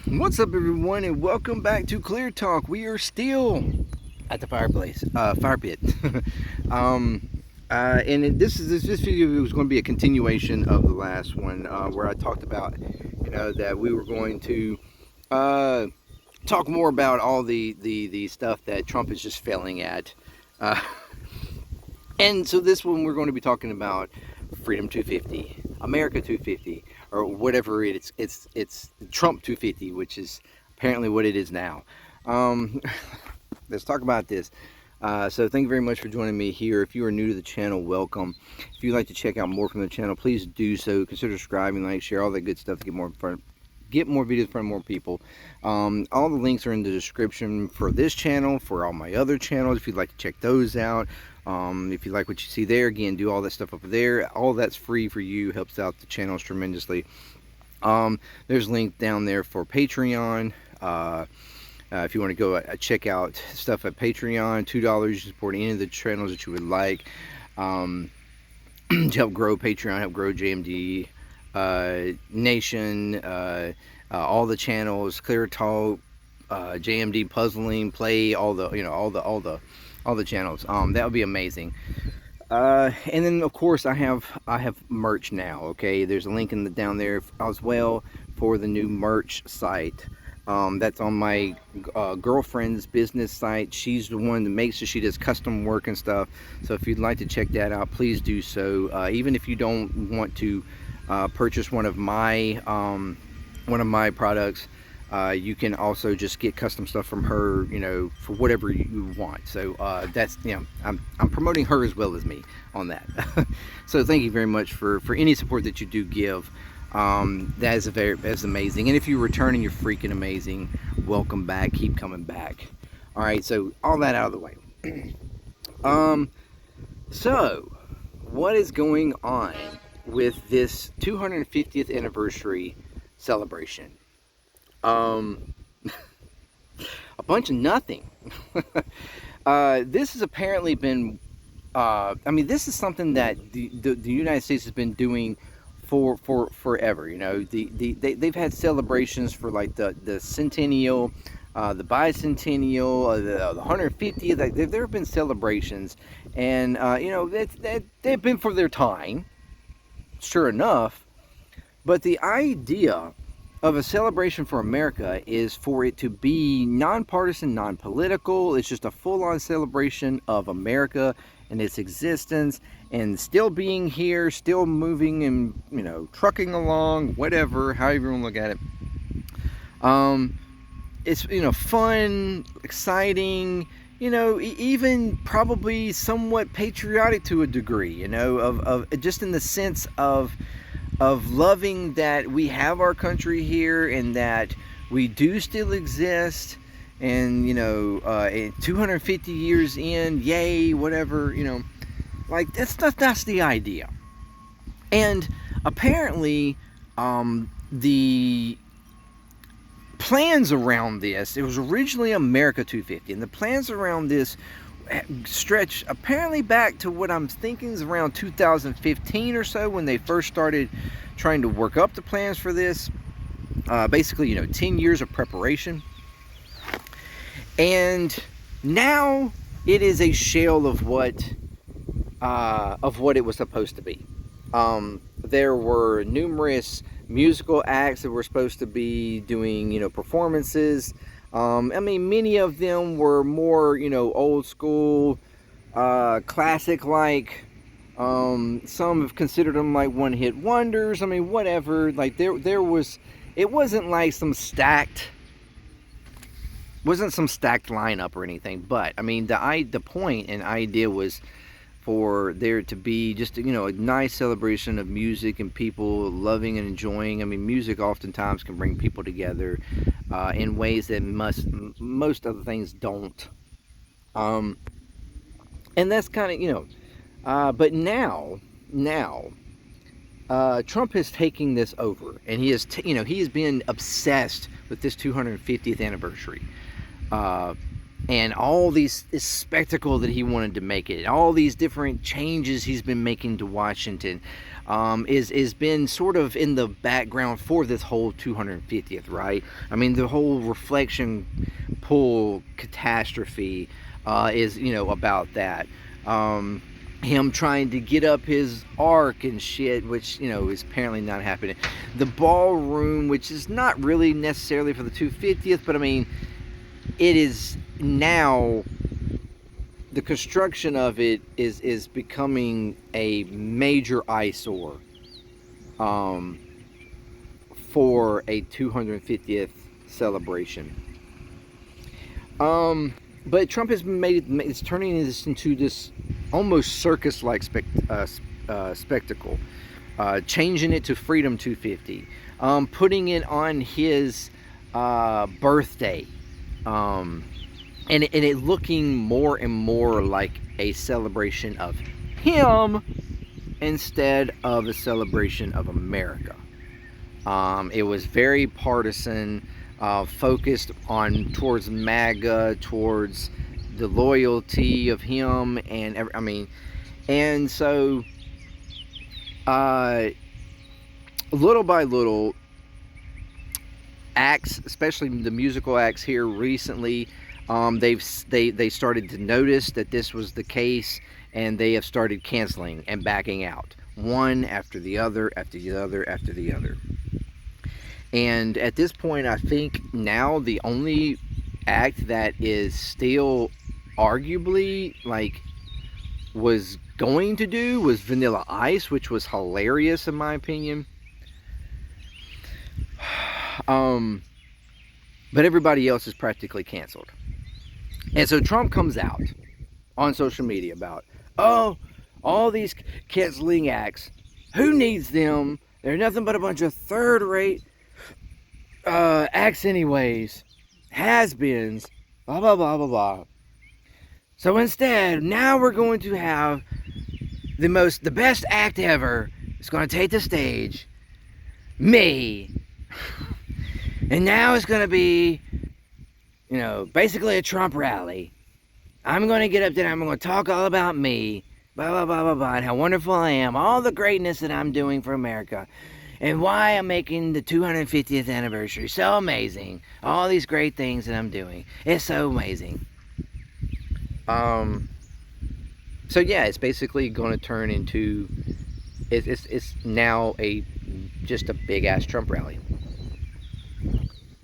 What's up, everyone, and welcome back to ClearTalk. We are still at the fire pit. um, this video was going to be a continuation of the last one, where I talked about, that we were going to talk more about all the stuff that Trump is just failing at. Uh, and so this one we're going to be talking about Freedom 250, America 250, or whatever it's Trump 250, which is apparently what it is now. Let's talk about this. So thank you very much for joining me here. If you are new to the channel, welcome. If you'd like to check out more from the channel, please do so. Consider subscribing, like, share, all that good stuff to get more videos in front of more people. All the links are in the description for this channel, for all my other channels, if you'd like to check those out. If you like what you see there, again, do all that stuff over there. All that's free for you, helps out the channels tremendously. There's a link down there for Patreon. If you want to go check out stuff at Patreon, $2, you support any of the channels that you would like. To help grow Patreon, help grow JMD Nation, all the channels, ClearTalk, JMD Puzzling, Play, all the channels. That would be amazing. And then of course I have merch now. Okay, there's a link down there as well for the new merch site. That's on my girlfriend's business site. She's the one that makes it. She does custom work and stuff. So if you'd like to check that out, please do so. Even if you don't want to purchase one of my products, you can also just get custom stuff from her, for whatever you want. So that's, I'm promoting her as well as me on that. So thank you very much for any support that you do give. That's amazing. And if you return and you're freaking amazing, welcome back. Keep coming back. All right, so all that out of the way. So what is going on with this 250th anniversary celebration? A bunch of nothing. This has apparently been, this is something that the United States has been doing for forever. They've had celebrations for like the centennial, the bicentennial, the 150th. There have been celebrations, and they've been for their time, sure enough. But the idea of a celebration for America is for it to be nonpartisan, non-political. It's just a full-on celebration of America and its existence, and still being here, still moving and trucking along, whatever, however you want to look at it. It's fun, exciting, even probably somewhat patriotic to a degree, of just in the sense of loving that we have our country here and that we do still exist, and 250 years in, yay, whatever, like that's the idea. And apparently the plans around this, it was originally America 250, and the plans around this stretch apparently back to what I'm thinking is around 2015 or so, when they first started trying to work up the plans for this. Basically, 10 years of preparation, and now it is a shell of what it was supposed to be. There were numerous musical acts that were supposed to be doing performances. Many of them were more, old school, classic like. Some have considered them like one-hit wonders. Whatever. Like there was, it wasn't like some stacked lineup or anything. But the point and idea was for there to be just a nice celebration of music and people loving and enjoying. Music oftentimes can bring people together in ways that most other things don't. And that's kind of but now Trump is taking this over, and he has he has been obsessed with this 250th anniversary. and all this spectacle that he wanted to make it, all these different changes he's been making to Washington, is been sort of in the background for this whole 250th, right? I mean, the whole reflection pool catastrophe is, about that. Him trying to get up his arc and shit, which, is apparently not happening. The ballroom, which is not really necessarily for the 250th, but I mean, it is now, the construction of it is becoming a major eyesore for a 250th celebration. But Trump has it's turning this into this almost circus-like spectacle, changing it to Freedom 250, putting it on his birthday, and it looking more and more like a celebration of him instead of a celebration of America. It was very partisan, focused on towards MAGA, towards the loyalty of him, and so little by little, acts, especially the musical acts here recently, they started to notice that this was the case, and they have started canceling and backing out, one after the other, after the other, after the other. And at this point, I think now the only act that is still arguably was going to do was Vanilla Ice, which was hilarious in my opinion. But everybody else is practically canceled. And so Trump comes out on social media about, all these canceling acts, who needs them? They're nothing but a bunch of third-rate acts anyways, has-beens, blah, blah, blah, blah, blah. So instead, now we're going to have the best act ever. It's going to take the stage. Me. And now it's going to be, basically a Trump rally. I'm going to get up there and I'm going to talk all about me. Blah, blah, blah, blah, blah. And how wonderful I am. All the greatness that I'm doing for America. And why I'm making the 250th anniversary so amazing. All these great things that I'm doing. It's so amazing. So yeah, it's basically going to turn into, it's now just a big ass Trump rally,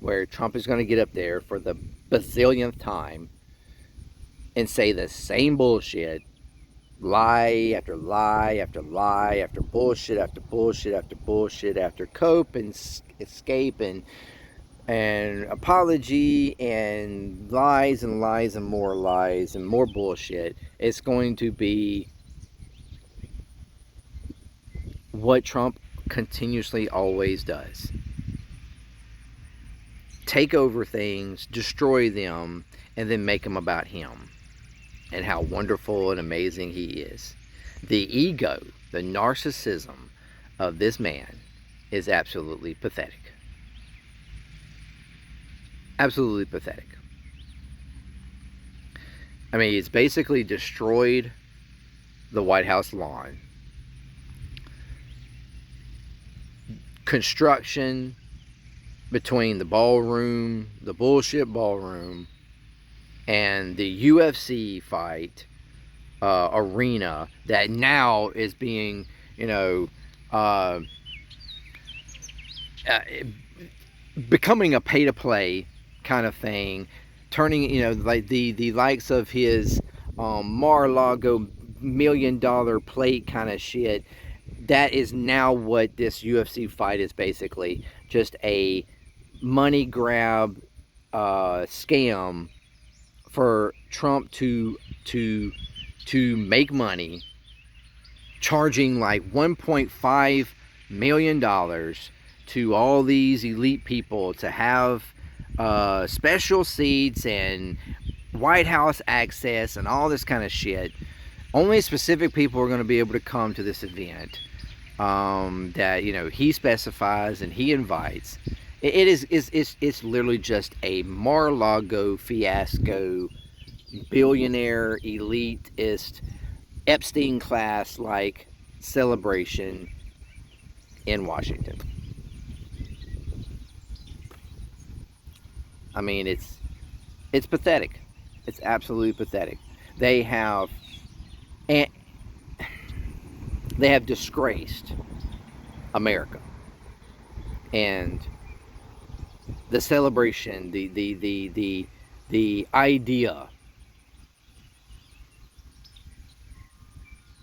where Trump is going to get up there for the bazillionth time and say the same bullshit, lie after lie after lie after bullshit after bullshit after bullshit after cope and escape and apology and lies and lies and more bullshit. It's going to be what Trump continuously always does. Take over things, destroy them, and then make them about him and how wonderful and amazing he is. The ego, the narcissism of this man is absolutely pathetic. Absolutely pathetic. I mean, it's basically destroyed the White House lawn. Construction between the ballroom, the bullshit ballroom, and the UFC fight arena that now is being, becoming a pay-to-play kind of thing, turning, like the likes of his Mar-a-Lago $1 million plate kind of shit. That is now what this UFC fight is, basically just a money grab scam for Trump to make money, charging like $1.5 million to all these elite people to have special seats and White House access and all this kind of shit. Only specific people are going to be able to come to this event that he specifies and he invites. It's literally just a Mar-a-Lago fiasco billionaire, elitist, Epstein class like celebration in Washington. I mean, it's pathetic. It's absolutely pathetic. They have and they have disgraced America, and the celebration, the idea,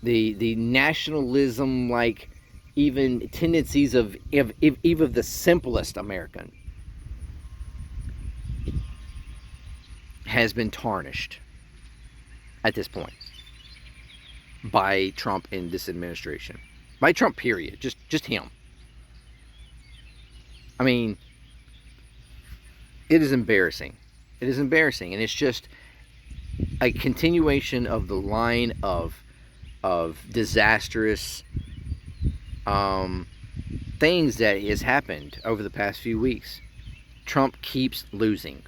the nationalism, like even tendencies of even the simplest American has been tarnished at this point by Trump and this administration. By Trump, period. Just him. I mean, it is embarrassing. It is embarrassing, and it's just a continuation of the line of disastrous things that has happened over the past few weeks. Trump keeps losing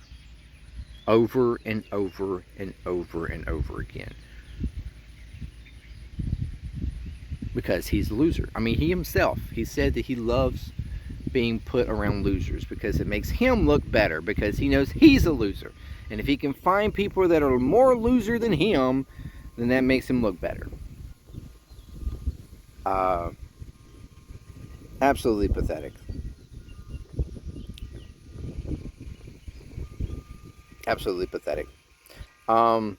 over and over and over and over again because he's a loser. I mean, he himself, he said that he loves being put around losers because it makes him look better, because he knows he's a loser, and if he can find people that are more loser than him, then that makes him look better. Absolutely pathetic. Absolutely pathetic. What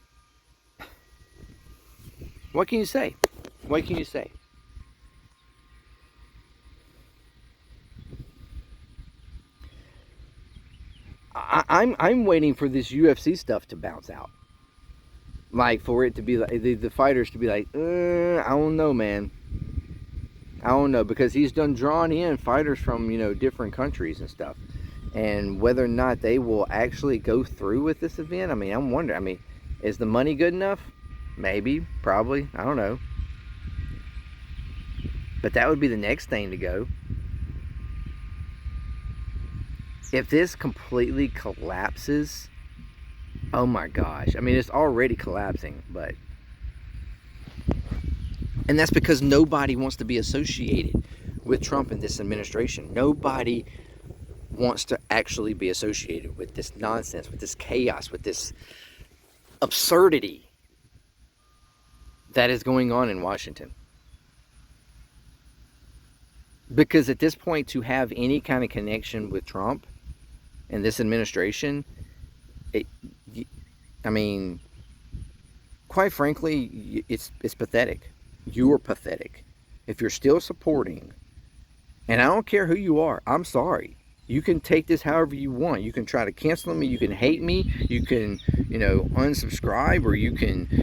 can you say? What can you say? I'm waiting for this UFC stuff to bounce out, like for it to be like the fighters to be like, I don't know, man. I don't know, because he's done drawn in fighters from different countries and stuff, and whether or not they will actually go through with this event. I mean, I'm wondering. I mean, is the money good enough? Maybe, probably. I don't know. But that would be the next thing to go. If this completely collapses, oh my gosh. I mean, it's already collapsing, but... And that's because nobody wants to be associated with Trump and this administration. Nobody wants to actually be associated with this nonsense, with this chaos, with this absurdity that is going on in Washington. Because at this point, to have any kind of connection with Trump and this administration, I mean, quite frankly, it's pathetic. You are pathetic. If you're still supporting, and I don't care who you are, I'm sorry. You can take this however you want. You can try to cancel me. You can hate me. You can, unsubscribe, or you can,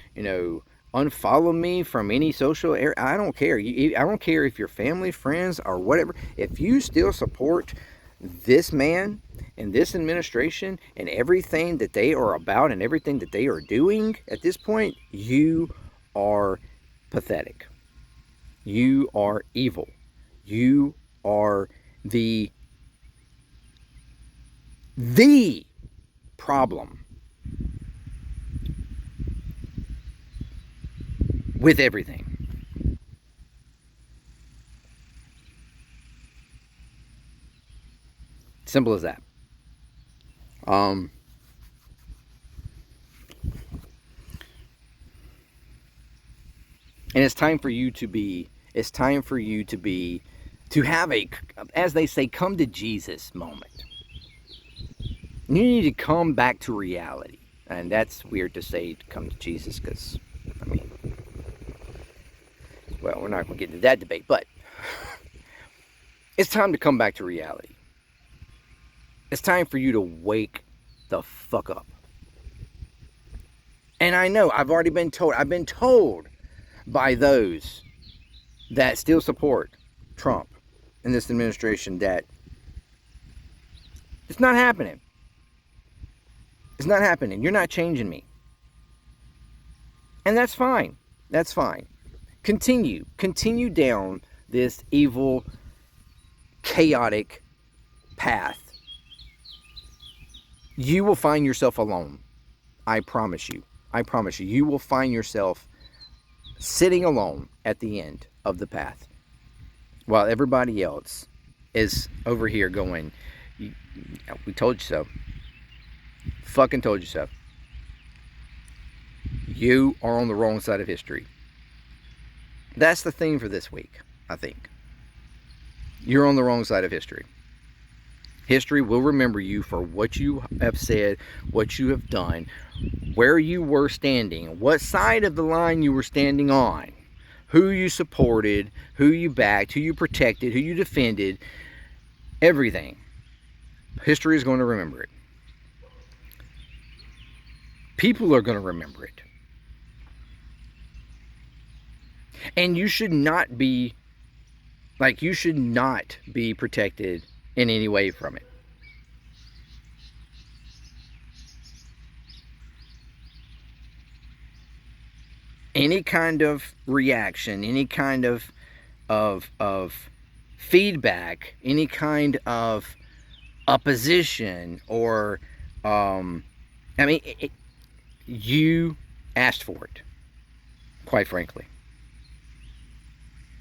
unfollow me from any social area. I don't care. I don't care if you're family, friends, or whatever. If you still support this man and this administration and everything that they are about and everything that they are doing at this point, you are pathetic. You are evil. You are the problem with everything. Simple as that. And it's time for you to have a, as they say, come to Jesus moment. You need to come back to reality. And that's weird to say, to come to Jesus, because, I mean, well, we're not going to get into that debate, but it's time to come back to reality. It's time for you to wake the fuck up. And I know, I've been told by those that still support Trump and this administration that it's not happening. It's not happening. You're not changing me. And that's fine. That's fine. Continue down this evil, chaotic path. You will find yourself alone. I promise you. I promise you, you will find yourself sitting alone at the end of the path while everybody else is over here going, we told you so. Fucking told you so. You are on the wrong side of history. That's the theme for this week, I think. You're on the wrong side of history. History will remember you for what you have said, what you have done, where you were standing, what side of the line you were standing on, who you supported, who you backed, who you protected, who you defended, everything. History is going to remember it. People are going to remember it. And you should not be, you should not be protected in any way from it. Any kind of reaction, any kind of feedback, any kind of opposition, or you asked for it, quite frankly.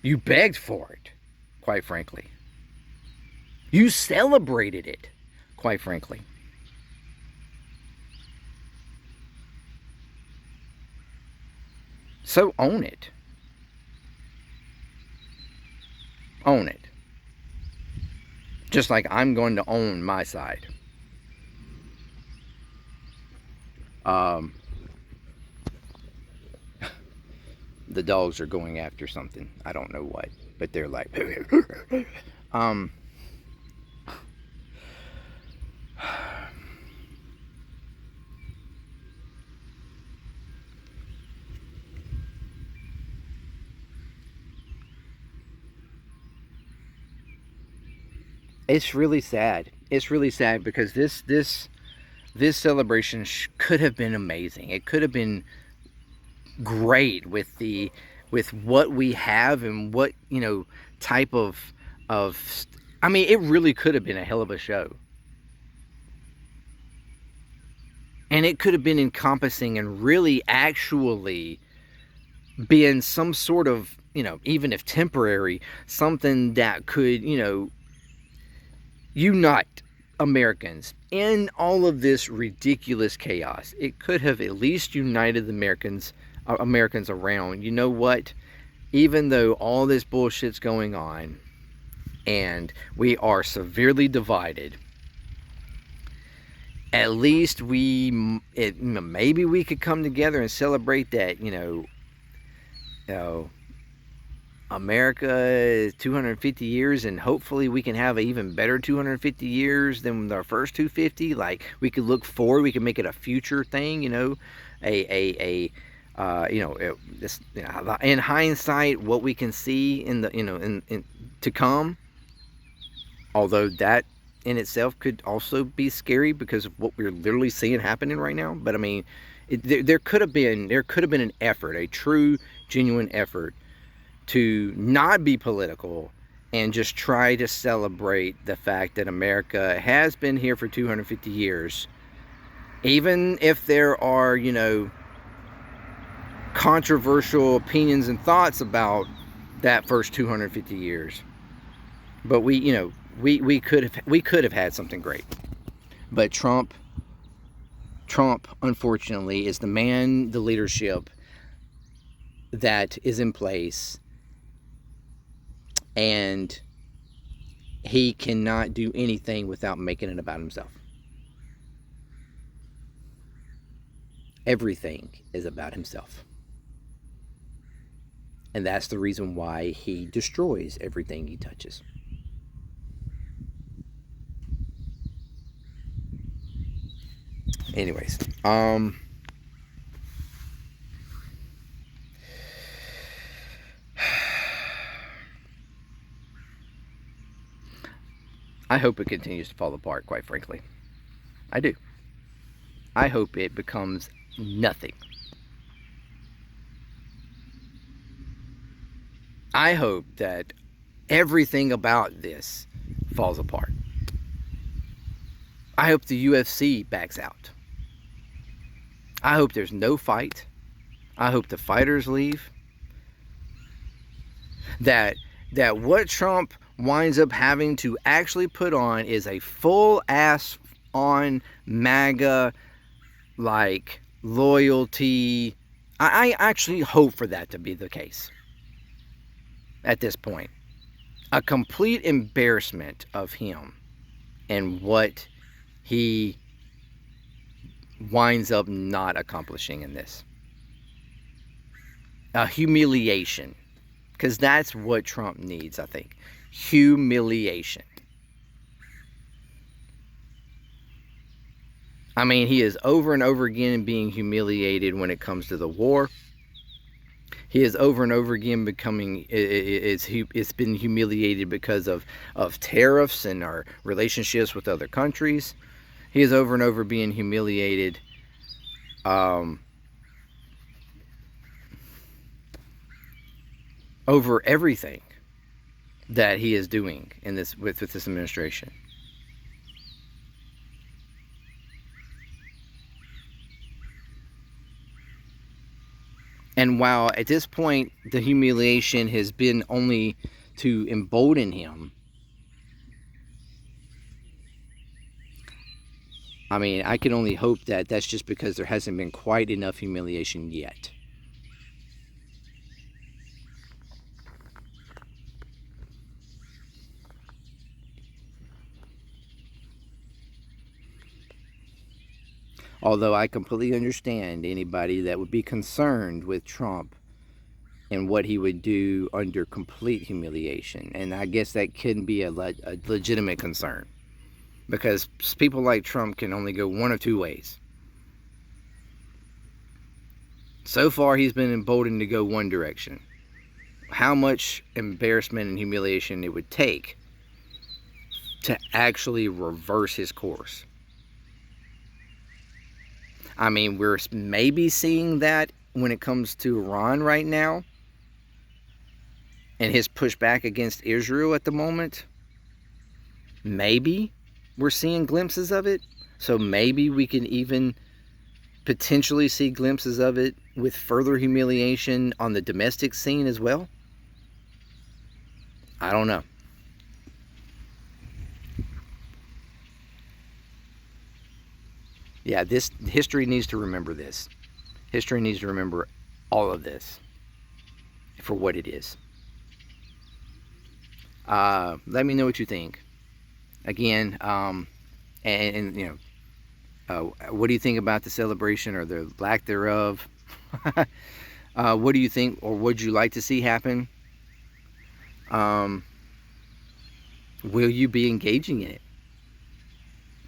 You begged for it, quite frankly. You celebrated it, quite frankly. So own it. Own it. Just like I'm going to own my side. The dogs are going after something. I don't know what, but they're like it's really sad. It's really sad because this celebration could have been amazing. It could have been great with what we have and what, type of it really could have been a hell of a show. And it could have been encompassing and really actually being some sort of, even if temporary, something that could, unite Americans in all of this ridiculous chaos. It could have at least united the Americans around, you know what, even though all this bullshit's going on and we are severely divided, at least maybe we could come together and celebrate that, America is 250 years, and hopefully we can have an even better 250 years than our first 250. Like, we could look forward, we could make it a future thing, in hindsight, what we can see in the, in to come. Although that in itself could also be scary because of what we're literally seeing happening right now. But there could have been an effort, a true, genuine effort, to not be political and just try to celebrate the fact that America has been here for 250 years. Even if there are, controversial opinions and thoughts about that first 250 years. But we could have had something great. But Trump, unfortunately, is the leadership that is in place, and he cannot do anything without making it about himself. Everything is about himself. And that's the reason why he destroys everything he touches. Anyways, I hope it continues to fall apart, quite frankly. I do. I hope it becomes nothing. I hope that everything about this falls apart. I hope the UFC backs out. I hope there's no fight. I hope the fighters leave. That what Trump winds up having to actually put on is a full ass on MAGA like loyalty. I actually hope for that to be the case at this point. A complete embarrassment of him and what he winds up not accomplishing in this. A humiliation. Because that's what Trump needs, I think. Humiliation. I mean, he is over and over again being humiliated when it comes to the war. He is over and over again becoming, it's been humiliated because of tariffs and our relationships with other countries. He is over and over being humiliated over everything that he is doing in this with this administration. And while at this point the humiliation has been only to embolden him, I mean, I can only hope that that's just because there hasn't been quite enough humiliation yet. Although I completely understand anybody that would be concerned with Trump and what he would do under complete humiliation. And I guess that can be a legitimate concern. Because people like Trump can only go one of two ways. So far, he's been emboldened to go one direction. How much embarrassment and humiliation it would take to actually reverse his course. I mean, we're maybe seeing that when it comes to Iran right now and his pushback against Israel at the moment. Maybe we're seeing glimpses of it. So maybe we can even potentially see glimpses of it with further humiliation on the domestic scene as well. I don't know. Yeah, this history needs to remember this. History needs to remember all of this for what it is. Let me know what you think. Again, and you know, what do you think about the celebration or the lack thereof? What do you think, or would you like to see happen? Will you be engaging in it?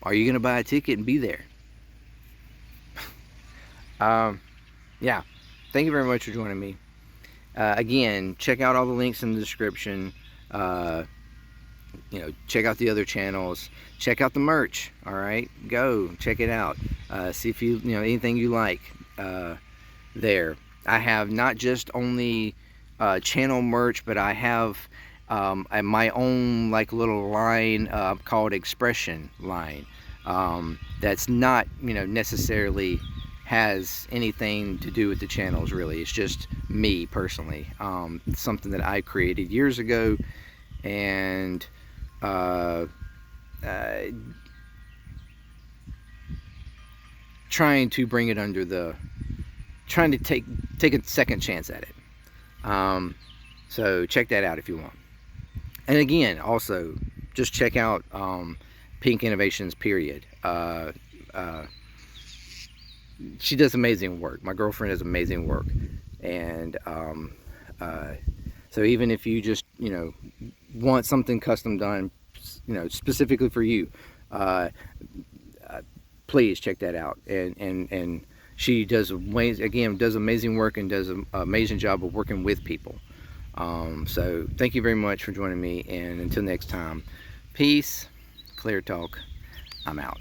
Are you going to buy a ticket and be there? Yeah, thank you very much for joining me. Again, check out all the links in the description. You know, check out the other channels. Check out the merch. All right, go check it out. See if you know anything you like there. I have not just only channel merch, but I have my own like little line called Expression line. That's not necessarily has anything to do with the channels really. It's just me personally. Something that I created years ago, and trying to bring it under the, trying to take a second chance at it. So check that out if you want. And again, also just check out Pink Innovations period. She does amazing work. My girlfriend does amazing work, and so even if you just want something custom done, specifically for you, please check that out. And she does amazing work and does an amazing job of working with people. So thank you very much for joining me, and until next time, peace. Clear Talk. I'm out.